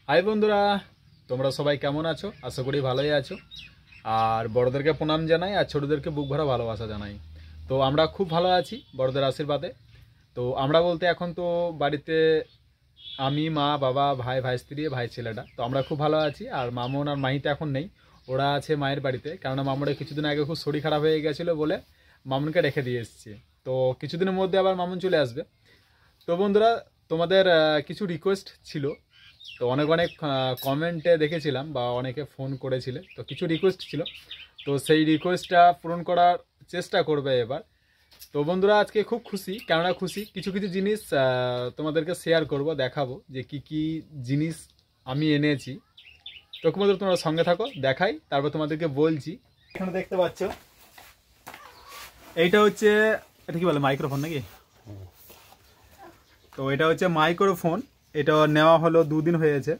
High বন্ধুরা, তোমরা সবাই কেমন আছো? আশা করি ভালোই আছো। আর বড়দেরকে প্রণাম জানাই আর ছোটদেরকে বুক ভরা ভালোবাসা জানাই। তো আমরা খুব ভালো আছি বড়দের আশীর্বাদে। তো আমরা বলতে এখন তো বাড়িতে আমি, মা, বাবা, ভাই, ভাই স্ত্রী, ভাই ছেলেটা, তো আমরা খুব ভালো আছি। আর মামুন আর মাহিতে এখন নেই, ওরা আছে মায়ের বাড়িতে। কেননা মামুনের কিছুদিন আগে খুব শরীর খারাপ হয়ে গেছিলো বলে মামুনকে রেখে দিয়ে এসেছি। তো কিছুদিনের মধ্যে আবার মামুন চলে আসবে। তো বন্ধুরা, তোমাদের কিছু রিকোয়েস্ট ছিল, তো অনেক অনেক কমেন্টে দেখেছিলাম বা অনেকে ফোন করেছিলে, তো কিছু রিকোয়েস্ট ছিল, তো সেই রিকোয়েস্টটা পূরণ করার চেষ্টা করবে এবার। তো বন্ধুরা, আজকে খুব খুশি। কেননা খুশি, কিছু কিছু জিনিস তোমাদেরকে শেয়ার করব, দেখাবো যে কি কি জিনিস আমি এনেছি। তো বন্ধুরা, তোমরা সঙ্গে থাকো, দেখাই, তারপর তোমাদেরকে বলছি। এখানে দেখতে পাচ্ছ, এইটা হচ্ছে, এটা কি বলে, মাইক্রোফোন নাকি? তো এটা হচ্ছে মাইক্রোফোন। এটা নেওয়া হলো 2 দিন হয়েছে।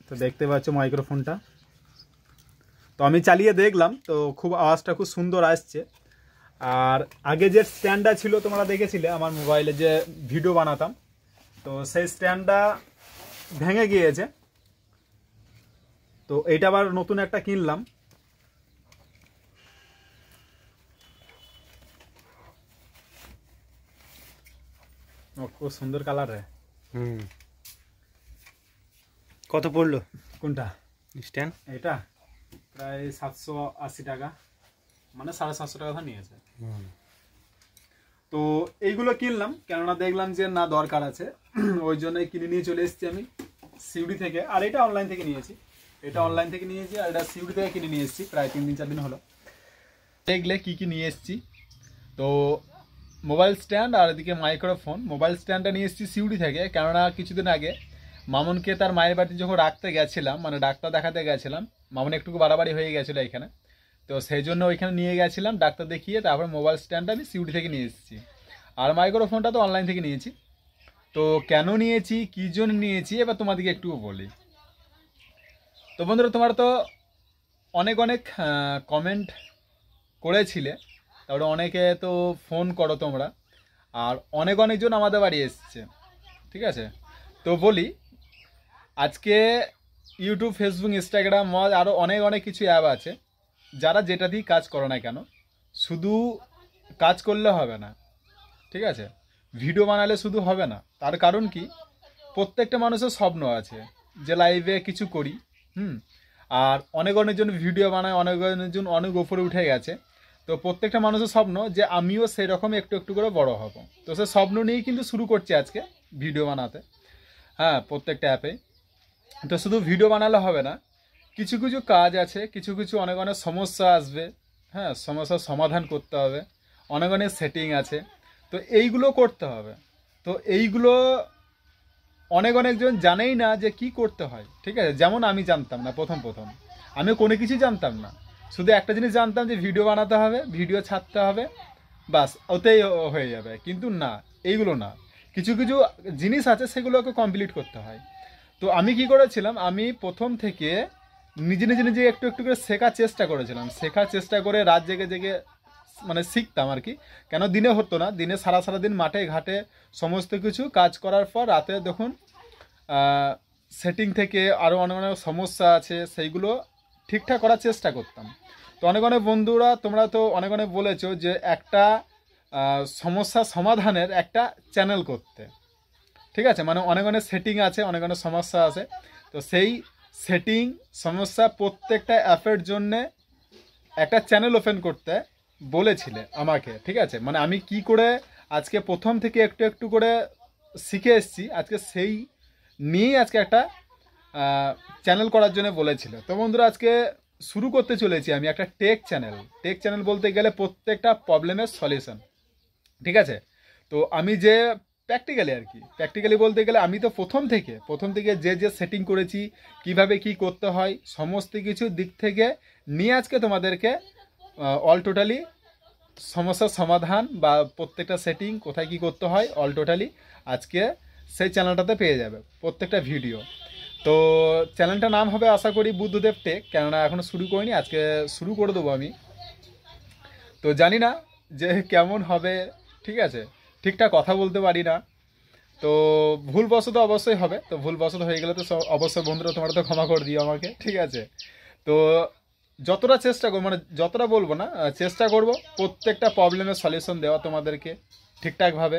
তো দেখতে পাচ্ছ মাইক্রোফোনটা, তো আমি চালিয়ে দেখলাম, তো খুব আওয়াজটা খুব সুন্দর আসছে। আর আগে যে স্ট্যান্ডটা ছিল তোমরা দেখেছিলে আমার মোবাইলে যে ভিডিও বানাতাম, তো সেই স্ট্যান্ডটা ভেঙে গিয়েছে। তো এইটা আবার নতুন একটা কিনলাম। খুব সুন্দর কালার রে। কত পড়লো কোনটা? স্ট্যান্ড? এটা প্রায় 780 টাকা, মানে 750 টাকা নিয়েছে। তো এইগুলো কিনলাম, কেননা দেখলাম যে না, দরকার আছে, ওই জন্যই কিনে নিয়ে চলে এসেছি আমি সিউড়ি থেকে। আর এটা অনলাইন থেকে নিয়েছি, এটা অনলাইন থেকে নিয়েছি, আর এটা সিউড়ি থেকে কিনে নিয়ে এসেছি প্রায় 3-4 দিন হলো। দেখলে কি কি নিয়ে এসেছি, তো মোবাইল স্ট্যান্ড আর এদিকে মাইক্রোফোন। মোবাইল স্ট্যান্ডটা নিয়ে এসেছি সিউড়ি থেকে, কেননা কিছুদিন আগে মামুনকে তার মায়ের বাড়িতে যখন রাখতে গেছিলাম, মানে ডাক্তার দেখাতে গেছিলাম, মামুন একটু বাড়াবাড়ি হয়ে গেছিলো এখানে, তো সেই জন্য ওইখানে নিয়ে গেছিলাম ডাক্তার দেখিয়ে। তারপর মোবাইল স্ট্যান্ডটা আমি সিউড়ি থেকে নিয়ে এসেছি, আর মাইক্রোফোনটা তো অনলাইন থেকে নিয়েছি। তো কেন নিয়েছি, কী জন্য নিয়েছি, এবার তোমাদেরকে একটু বলি। তো বন্ধুরা, তোমরা তো অনেক অনেক কমেন্ট করেছিলে, তারপরে অনেকে তো ফোন করো তোমরা, আর অনেক অনেকজন আমাদের বাড়ি এসছে, ঠিক আছে? তো বলি, আজকে ইউটিউব, ফেসবুক, ইনস্টাগ্রাম, আরও অনেক অনেক কিছু অ্যাপ আছে, যারা যেটা দিয়ে কাজ করো না কেন, শুধু কাজ করলে হবে না, ঠিক আছে? ভিডিও বানালে শুধু হবে না। তার কারণ কি, প্রত্যেকটা মানুষের স্বপ্ন আছে যে লাইভে কিছু করি। আর অনেক অনেকজন ভিডিও বানায়, অনেক অনেকজন অনেক উপরে উঠে গেছে। তো প্রত্যেকটা মানুষের স্বপ্ন যে আমিও সেই রকম একটু একটু করে বড় হব। তো সে স্বপ্ন নিয়েই কিন্তু শুরু করছি আজকে ভিডিও বানাতে, হ্যাঁ, প্রত্যেকটা অ্যাপে। তো শুধু ভিডিও বানালে হবে না, কিছু কিছু কাজ আছে, কিছু কিছু অনেক অনেক সমস্যা আসবে, হ্যাঁ, সমস্যার সমাধান করতে হবে, অনেক অনেক সেটিং আছে, তো এইগুলো করতে হবে। তো এইগুলো অনেক অনেকজন জানেই না যে কি করতে হয়, ঠিক আছে? যেমন আমি জানতাম না, প্রথম প্রথম আমি কোনো কিছু জানতাম না, শুধু একটা জিনিস জানতাম যে ভিডিও বানাতে হবে, ভিডিও ছাড়তে হবে, বাস, ওতেই হয়ে যাবে। কিন্তু না, এইগুলো না, কিছু কিছু জিনিস আছে, সেগুলোকে কমপ্লিট করতে হয়। তো আমি কি করেছিলাম, আমি প্রথম থেকে নিজে নিজে নিজে একটু একটু করে শেখার চেষ্টা করে রাত জেগে জেগে মানে শিখতাম আর কি। কেন দিনে হতো না, দিনে সারা সারা দিন মাঠে ঘাটে সমস্ত কিছু কাজ করার পর রাতে দেখুন সেটিং থেকে আরও অনেক অনেক সমস্যা আছে, সেইগুলো ঠিকঠাক করার চেষ্টা করতাম। তো অনেক অনেক বন্ধুরা তোমরা তো অনেক অনেক বলেছো যে একটা সমস্যা সমাধানের একটা চ্যানেল করতে, ঠিক আছে? মানে অনেক অনেক সেটিং আছে, অনেক অনেক সমস্যা আছে, তো সেই সেটিং সমস্যা প্রত্যেকটা অ্যাপের জন্যে একটা চ্যানেল ওপেন করতে বলেছিলে আমাকে, ঠিক আছে? মানে আমি কি করে আজকে প্রথম থেকে একটু একটু করে শিখে এসেছি, আজকে সেই নিয়েই আজকে একটা চ্যানেল করার জন্য বলেছিল। তো বন্ধুরা, আজকে শুরু করতে চলেছি আমি একটা টেক চ্যানেল বলতে গেলে প্রত্যেকটা প্রবলেমের সলিউশন, ঠিক আছে? তো আমি যে প্র্যাকটিক্যালি বলতে গেলে আমি তো প্রথম থেকে যে যে সেটিং করেছি, কিভাবে কি করতে হয়, সমস্ত কিছু দিক থেকে নিয়ে আজকে তোমাদেরকে অল টোটালি সমস্যার সমাধান বা প্রত্যেকটা সেটিং কোথায় কি করতে হয় অল টোটালি আজকে সেই চ্যানেলটাতে পেয়ে যাবে প্রত্যেকটা ভিডিও। তো চ্যানেলটার নাম হবে আশা করি বুদ্ধদেব টেক, কেননা এখনও শুরু করিনি, আজকে শুরু করে দেবো আমি। তো জানি না যে কেমন হবে, ঠিক আছে? ঠিকঠাক কথা বলতে পারি না, তো ভুলবশত অবশ্যই হবে, তো ভুলবশত হয়ে গেলে তো অবশ্যই বন্ধুরা তোমরা তো ক্ষমা করে দিও আমাকে, ঠিক আছে। তো যতটা চেষ্টা করবো, মানে যতটা বলবো না, চেষ্টা করব প্রত্যেকটা প্রবলেমের সলিউশন দেওয়া তোমাদেরকে ঠিকঠাকভাবে।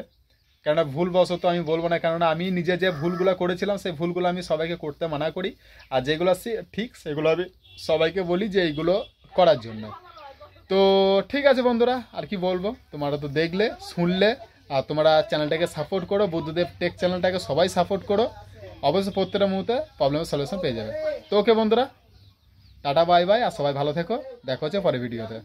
কেননা ভুলবশত আমি বলবো না, কেননা আমি নিজে যে ভুলগুলো করেছিলাম সেই ভুলগুলো আমি সবাইকে করতে মানা করি, আর যেগুলো ঠিক সেগুলো আমি সবাইকে বলি যে এইগুলো করার জন্য। তো ঠিক আছে বন্ধুরা, আর কি বলবো, তোমরা তো দেখলে শুনলে, আর তোমরা চ্যানেলটাকে সাপোর্ট করো, বুদ্ধদেব টেক চ্যানেলটাকে সবাই সাপোর্ট করো, অবশ্যই প্রত্যেকটা মুহূর্তে প্রবলেমের সলিউশন পেয়ে যাবে। তো ওকে বন্ধুরা, টাটা বাই বাই, আর সবাই ভালো থেকো, দেখা হচ্ছে পরে ভিডিওতে।